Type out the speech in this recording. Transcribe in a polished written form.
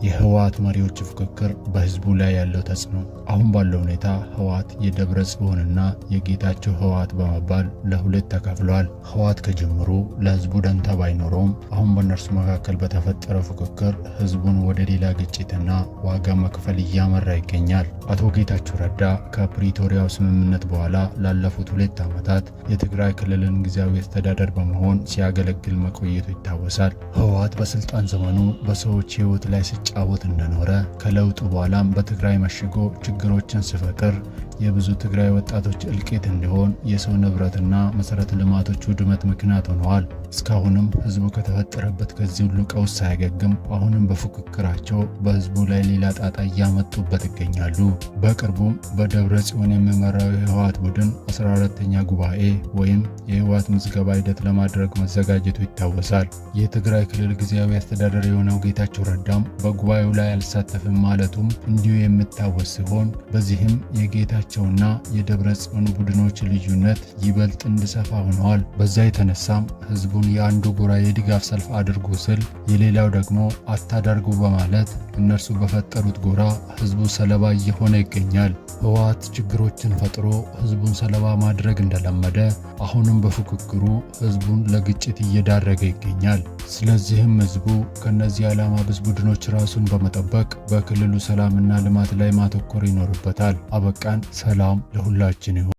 የህወሓት መሪዎች ፍክክር በህዝቡ ላይ ያለው ተጽዕኖ። አሁን ባለው ሁኔታ ህወሓት የደብረ ጽዮንና የጌታቸው ህወሓት በመባል ለሁለት ተከፍሏል። ህወሓት ከጅምሩ ለህዝቡ ደንታ ባይኖረውም አሁን በእነርሱ መካከል በተፈጠረው ፍክክር ህዝቡን ወደ ሌላ ግጭትና ዋጋ መክፈል እያመራ ይገኛል። አቶ ጌታቸው ረዳ ከፕሪቶሪያው ስምምነት በኋላ ላለፉት 2 ዓመታት የትግራይ ክልልን ጊዜያዊ አስተዳደር በመሆን ሲያገለግል መቆየቱ ይታወሳል። ህወሓት በስልጣን ዘመኑ በሰዎች ህይወት ላይ ሲጫወት እንደኖረ ከለውጡ በኋላም በትግራይ መሽጎ ችግሮችን ሲፈጥር የብዙ ትግራይ ወጣቶች እልቂት እንዲሆን የሰው ንብረትና መሰረተ ልማቶች ውድመት ምክንያት ሆነዋል። እስካሁንም ህዝቡ ከተፈጠረበት ከዚህ ሁሉ ቀውስ ሳያገግም አሁንም በፉክክራቸው በህዝቡ ላይ ሌላ ጣጣ እያመጡበት ይገኛሉ። በቅርቡም በደብረ ጽዮን የሚመራው የህወሓት ቡድን 14ኛ ጉባኤ ወይም የህወሓት ምዝገባ ሂደት ለማድረግ መዘጋጀቱ ይታወሳል። የትግራይ ክልል ጊዜያዊ አስተዳደር የሆነው ጌታቸው ረዳም በጉባኤው ላይ አልሳተፍም ማለቱም እንዲሁ የሚታወስ ሲሆን በዚህም የጌታቸውና የደብረ ጽዮን ቡድኖች ልዩነት ይበልጥ እንዲሰፋ ሆነዋል። በዛ የተነሳም ህዝቡን የአንዱ ጎራ የድጋፍ ሰልፍ አድርጉ ስል የሌላው ደግሞ አታዳርጉ በማለት እነርሱ በፈጠሩት ጎራ ህዝቡ ሰለባ እየሆነ ይገኛል። ህወሓት ችግሮችን ፈጥሮ ህዝቡን ሰለባ ማድረግ እንደለመደ አሁንም በፉክክሩ ህዝቡን ለግጭት እየዳረገ ይገኛል። ስለዚህም ህዝቡ ከነዚህ ዓላማ ቢስ ቡድኖች ራሱን በመጠበቅ በክልሉ ሰላምና ልማት ላይ ማተኮር ይኖርበታል። አበቃን። ሰላም ለሁላችን ይሁን።